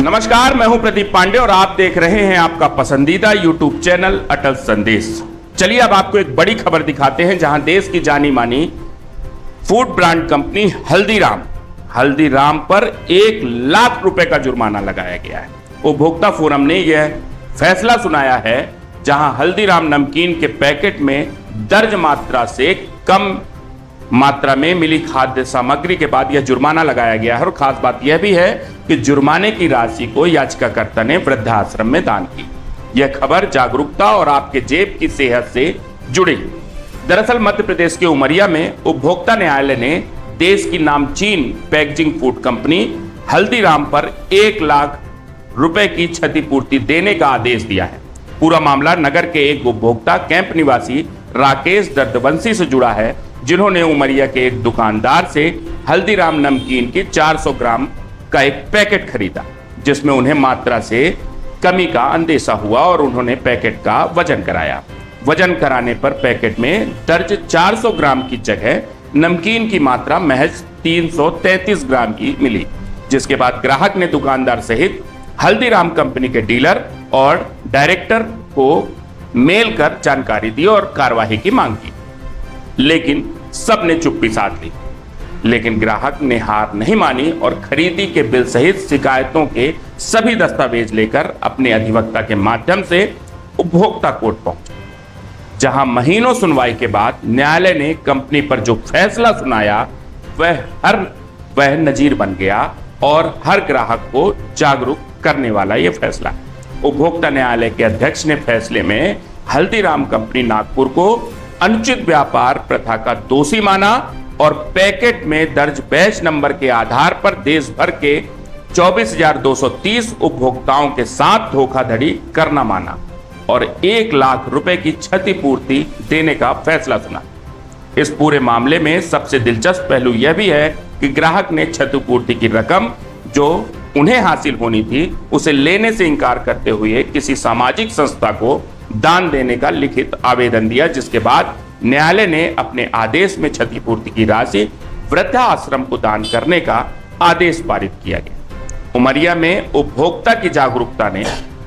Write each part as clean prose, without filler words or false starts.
नमस्कार, मैं हूं प्रदीप पांडे और आप देख रहे हैं आपका पसंदीदा यूट्यूब चैनल अटल संदेश। चलिए अब आपको एक बड़ी खबर दिखाते हैं जहां देश की जानी मानी फूड ब्रांड कंपनी हल्दीराम पर 1,00,000 रुपए का जुर्माना लगाया गया है। उपभोक्ता फोरम ने यह फैसला सुनाया है जहां हल्दीराम नमकीन के पैकेट में दर्ज मात्रा से कम मात्रा में मिली खाद्य सामग्री के बाद यह जुर्माना लगाया गया है। और खास बात यह भी है कि जुर्माने की राशि को याचिकाकर्ता ने वृद्धाश्रम में दान की। यह खबर जागरूकता और आपके जेब की सेहत से जुड़ी। दरअसल मध्य प्रदेश के उमरिया में उपभोक्ता न्यायालय ने देश की नामचीन पैकेजिंग फूड कंपनी हल्दीराम पर 1,00,000 रुपए की क्षतिपूर्ति देने का आदेश दिया है। पूरा मामला नगर के एक उपभोक्ता कैंप निवासी राकेश दर्दवंशी से जुड़ा है, जिन्होंने उमरिया के एक दुकानदार से हल्दीराम नमकीन की 400 ग्राम का एक पैकेट खरीदा, जिसमें उन्हें मात्रा से कमी का अंदेशा हुआ और उन्होंने पैकेट का वजन कराया। वजन कराने पर पैकेट में दर्ज 400 ग्राम की जगह नमकीन की मात्रा महज 333 ग्राम की मिली, जिसके बाद ग्राहक ने दुकानदार सहित हल्दीराम कंपनी के डीलर और डायरेक्टर को मेल कर जानकारी दी और कार्रवाई की मांग की, लेकिन सबने चुप्पी साध ली। लेकिन ग्राहक ने हार नहीं मानी और खरीदी के बिल सहित शिकायतों के सभी दस्तावेज लेकर अपने अधिवक्ता के माध्यम से उपभोक्ता कोर्ट पहुंचे, जहां महीनों सुनवाई के बाद न्यायालय ने कंपनी पर जो फैसला सुनाया वह नजीर बन गया और हर ग्राहक को जागरूक करने वाला यह फैसला है। उपभोक्ता न्यायालय के अध्यक्ष ने फैसले में हल्दीराम कंपनी नागपुर को अनुचित व्यापार प्रथा का दोषी माना और पैकेट में दर्ज बैच नंबर के आधार पर देश भर के 24,230 उपभोक्ताओं के साथ धोखाधड़ी करना माना और 1,00,000 रुपए की क्षतिपूर्ति देने का फैसला सुना। इस पूरे मामले में सबसे दिलचस्प पहलू यह भी है कि ग्राहक ने क्षतिपूर्ति की रकम जो उन्हें हासिल होनी थी उसे लेने से इनकार करते हुए किसी सामाजिक संस्था को दान देने का लिखित आवेदन दिया, जिसके बाद न्यायालय ने अपने आदेश में क्षतिपूर्ति की राशि वृद्धाश्रम को दान करने का आदेश पारित किया गया। उमरिया में उपभोक्ता की जागरूकता ने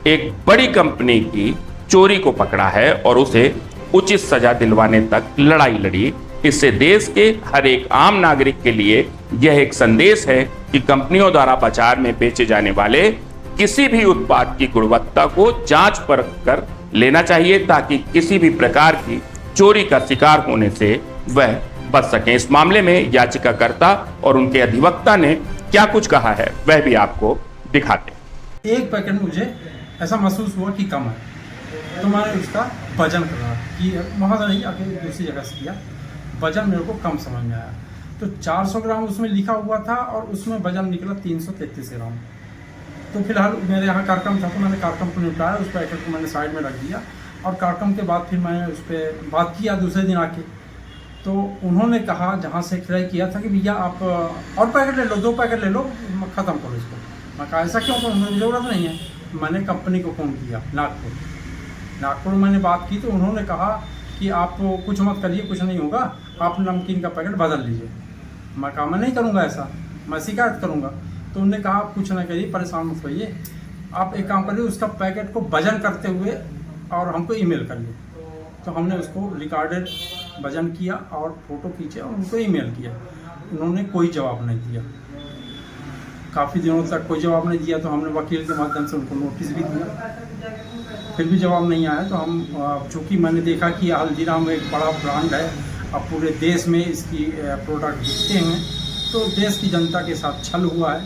एक बड़ी कंपनी की चोरी को पकड़ा है और उसे उचित सजा दिलवाने तक लड़ाई लड़ी। इससे देश के हर एक आम नागरिक के लिए यह एक संदेश है कि कंपनियों द्वारा बाजार में बेचे जाने वाले किसी भी उत्पाद की गुणवत्ता को जांच परख कर लेना चाहिए, ताकि किसी भी प्रकार की चोरी का शिकार होने से वह बच सके। इस मामले में याचिकाकर्ता और उनके अधिवक्ता ने क्या कुछ कहा है वह भी आपको दिखाते हैं। एक पैकेट मुझे ऐसा महसूस हुआ कि कम है, तो मैंने उसका वजन करा कि वहाँ से नहीं आके दूसरी जगह से किया, वजन मेरे को कम समझ में आया। तो 400 ग्राम उसमें लिखा हुआ था और उसमें वजन निकला 333 ग्राम। तो फिलहाल मेरे यहाँ कार्यक्रम था, तो मैंने कार्यक्रम को निपटाया, उस पैकेट को मैंने साइड में रख दिया और कार्यक्रम के बाद फिर मैंने उस पर बात किया दूसरे दिन आके। तो उन्होंने कहा, जहाँ से क्रय किया था, कि भैया आप और पैकेट ले लो, 2 पैकेट ले लो, ख़त्म करो इसको। मैं कहा ऐसा क्यों, तो उन्होंने ज़रूरत नहीं है। मैंने कंपनी को फ़ोन किया नागपुर में मैंने बात की, तो उन्होंने कहा कि आप कुछ मत करिए, कुछ नहीं होगा, आप नमकीन का पैकेट बदल लीजिए। मैं कहा मैं नहीं करूँगा ऐसा, मैं शिकायत करूँगा। तो उन्होंने कहा आप कुछ ना करिए, परेशान मत होइए, आप एक काम करिए, उसका पैकेट को वजन करते हुए और हमको ईमेल करिए। तो हमने उसको रिकॉर्डेड वजन किया और फोटो खींचे और उनको ईमेल किया। उन्होंने कोई जवाब नहीं दिया, काफ़ी दिनों तक कोई जवाब नहीं दिया। तो हमने वकील के माध्यम से उनको नोटिस भी दिया, फिर भी जवाब नहीं आया। तो हम चूँकि मैंने देखा कि हल्दीराम एक बड़ा ब्रांड है, अब पूरे देश में इसकी प्रोडक्ट बिकते हैं, तो देश की जनता के साथ छल हुआ है,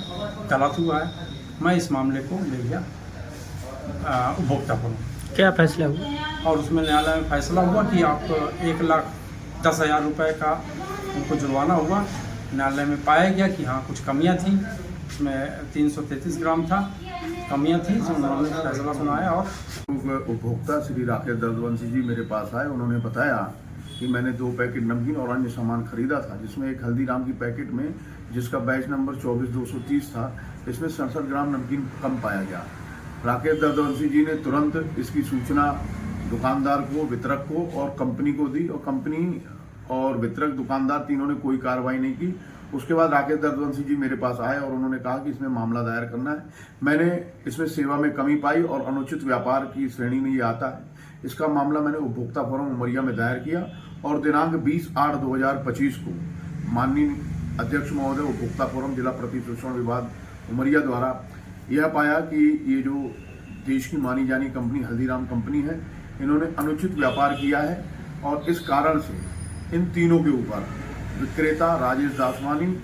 गलत हुआ है। मैं इस मामले को ले गया उपभोक्ता को। क्या फैसला हुआ? और उसमें न्यायालय में फैसला हुआ कि आप 1,10,000 रुपये का उनको जुर्माना हुआ। न्यायालय में पाया गया कि हाँ कुछ कमियां थी, उसमें 333 ग्राम था, कमियां थी, जो उन्होंने फैसला सुनाया। और उपभोक्ता श्री राकेश दर्दवंशी जी मेरे पास आए। उन्होंने बताया कि मैंने 2 पैकेट नमकीन और अन्य सामान खरीदा था, जिसमें एक हल्दीराम की पैकेट में जिसका बैच नंबर 24,230 था, इसमें 67 ग्राम नमकीन कम पाया गया। राकेश दर्दवंशी जी ने तुरंत इसकी सूचना दुकानदार को, वितरक को और कंपनी को दी, और कंपनी और वितरक दुकानदार तीनों ने कोई कार्रवाई नहीं की उसके बाद राकेश दर्दवंशी जी मेरे पास आए और उन्होंने कहा कि इसमें मामला दायर करना है। मैंने इसमें सेवा में कमी पाई और अनुचित व्यापार की श्रेणी में ये आता है। इसका मामला मैंने उपभोक्ता फोरम उमरिया में दायर किया और दिनांक 20/8/2025 को माननीय अध्यक्ष महोदय उपभोक्ता फोरम जिला प्रतिशोषण विभाग उमरिया द्वारा यह पाया कि ये जो देश की मानी जानी कंपनी हल्दीराम कंपनी है, इन्होंने अनुचित व्यापार किया है और इस कारण से इन तीनों के ऊपर विक्रेता राजेश दासवानी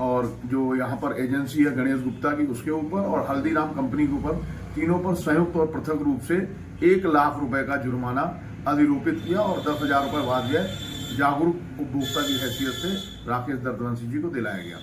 और जो यहाँ पर एजेंसी है गणेश गुप्ता की उसके ऊपर और हल्दीराम कंपनी के ऊपर तीनों पर संयुक्त और पृथक रूप से 1 लाख रुपए का जुर्माना अधिरोपित किया और 10,000 रुपए वाद्य जागरूक उपभोक्ता की हैसियत से राकेश दर्दवंशी जी को दिलाया गया।